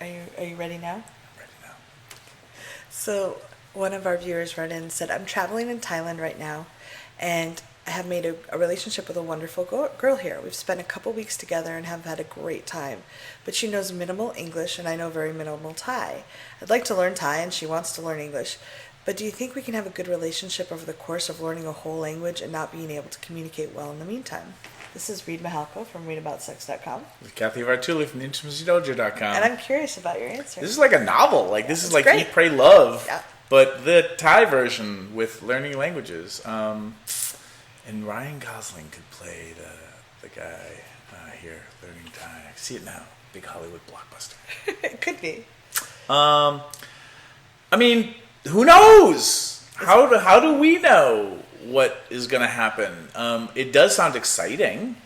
Are you ready now? I'm ready now. So one of our viewers wrote in and said, "I'm traveling in Thailand right now, and I have made a relationship with a wonderful girl here. We've spent a couple weeks together and have had a great time. But she knows minimal English, and I know very minimal Thai. I'd like to learn Thai, and she wants to learn English. But do you think we can have a good relationship over the course of learning a whole language and not being able to communicate well in the meantime?" This is Reid from ReidAboutSex.com. This is Cathy Vartuli from theintimacydojo.com. And I'm curious about your answer. This is like a novel. This is like great. Eat, Pray, Love, Yeah. but the Thai version with learning languages. And Ryan Gosling could play the guy here learning Thai. I see it now. Big Hollywood blockbuster. It could be. I mean, who knows? How do we know what is going to happen? It does sound exciting.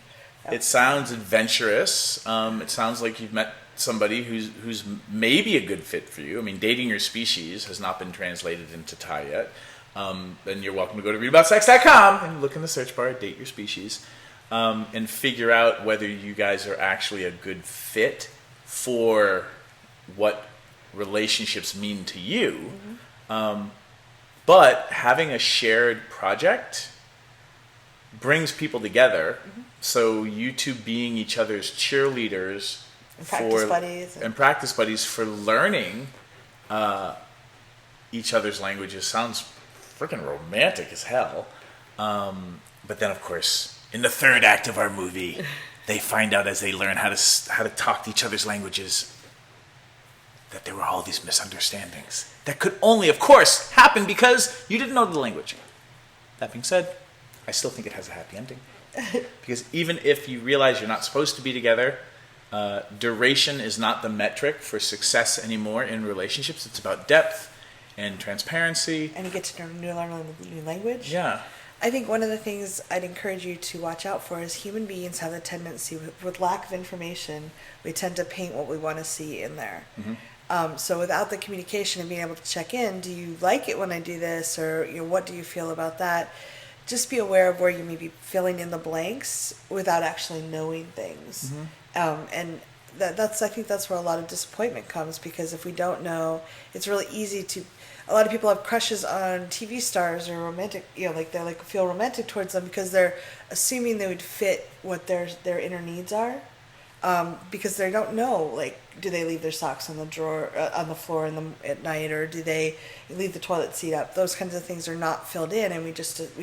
Yep. It sounds adventurous. It sounds like you've met somebody who's maybe a good fit for you. I mean, dating your species has not been translated into Thai yet. Then you're welcome to go to ReidAboutSex.com and look in the search bar, date your species, and figure out whether you guys are actually a good fit for what relationships mean to you. Mm-hmm. But having a shared project brings people together. Mm-hmm. So you two being each other's cheerleaders and practice buddies for learning each other's languages sounds freaking romantic as hell. But then, of course, in the third act of our movie, they find out as they learn how to talk to each other's languages that there were all these misunderstandings that could only, of course, happen because you didn't know the language. That being said, I still think it has a happy ending. Because even if you realize you're not supposed to be together, duration is not the metric for success anymore in relationships. It's about depth and transparency. And you get to learn a new language. Yeah. I think one of the things I'd encourage you to watch out for is human beings have a tendency, with lack of information, we tend to paint what we want to see in there. Mm-hmm. So without the communication and being able to check in, do you like it when I do this, or what do you feel about that? Just be aware of where you may be filling in the blanks without actually knowing things. Mm-hmm. And I think that's where a lot of disappointment comes, because if we don't know, it's really easy to. A lot of people have crushes on TV stars or romantic, they feel romantic towards them because they're assuming they would fit what their inner needs are. Because they don't know, do they leave their socks on the drawer, on the floor at night, or do they leave the toilet seat up? Those kinds of things are not filled in, and we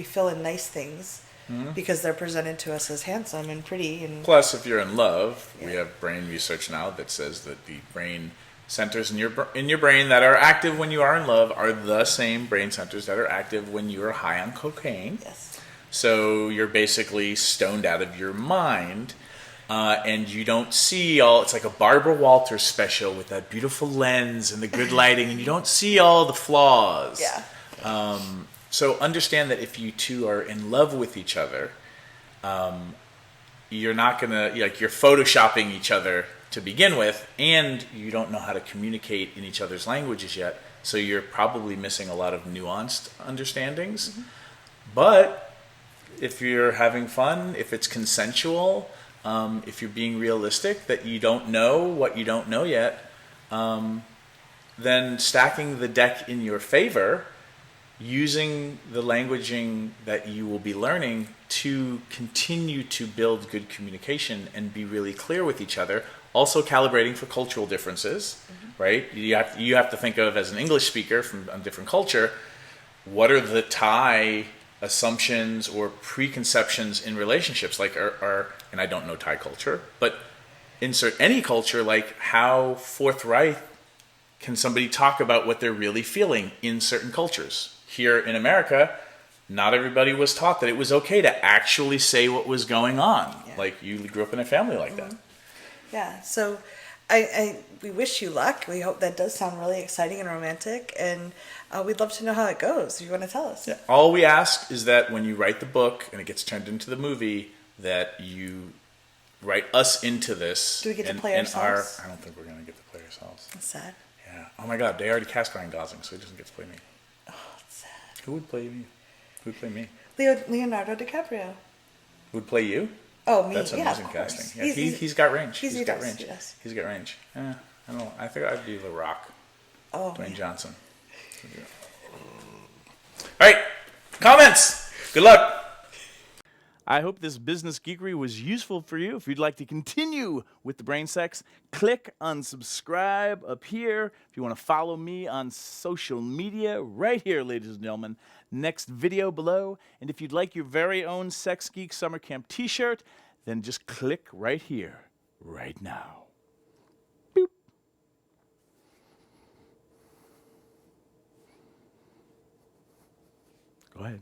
fill in nice things. Mm-hmm. Because they're presented to us as handsome and pretty. And plus, if you're in love, we have brain research now that says that the brain centers in your brain that are active when you are in love are the same brain centers that are active when you are high on cocaine. Yes. So you're basically stoned out of your mind. And you don't see it's like a Barbara Walters special with that beautiful lens and the good lighting, and you don't see all the flaws. Yeah. So understand that if you two are in love with each other, you're not gonna, you're photoshopping each other to begin with, and you don't know how to communicate in each other's languages yet, so you're probably missing a lot of nuanced understandings. Mm-hmm. But if you're having fun, if it's consensual, if you're being realistic that you don't know what you don't know yet, then stacking the deck in your favor, using the languaging that you will be learning to continue to build good communication and be really clear with each other, also calibrating for cultural differences, mm-hmm. right? You have to think of, as an English speaker from a different culture, what are the Thai assumptions or preconceptions in relationships, and I don't know Thai culture, but insert any culture, how forthright can somebody talk about what they're really feeling in certain cultures? Here in America, not everybody was taught that it was okay to actually say what was going on. Yeah. You grew up in a family like that. Yeah, so we wish you luck. We hope that does sound really exciting and romantic, and we'd love to know how it goes. If you want to tell us. Yeah. All we ask is that when you write the book and it gets turned into the movie, that you write us into this. Do we get to play ourselves? I don't think we're going to get to play ourselves. That's sad. Yeah. Oh my God, they already cast Ryan Gosling, so he doesn't get to play me. Oh, that's sad. Who would play me? Who would play me? Leonardo DiCaprio. Who would play you? Oh, me. That's amazing casting. Yeah, he's got range. He's got range. Yes. He's got range. Yeah. I don't know. I think I'd be The Rock. Oh, Dwayne Johnson. All right. Comments. Good luck. I hope this business geekery was useful for you. If you'd like to continue with the brain sex, click on subscribe up here. If you want to follow me on social media, right here, ladies and gentlemen, next video below. And if you'd like your very own Sex Geek Summer Camp t-shirt, then just click right here, right now. Boop. Go ahead.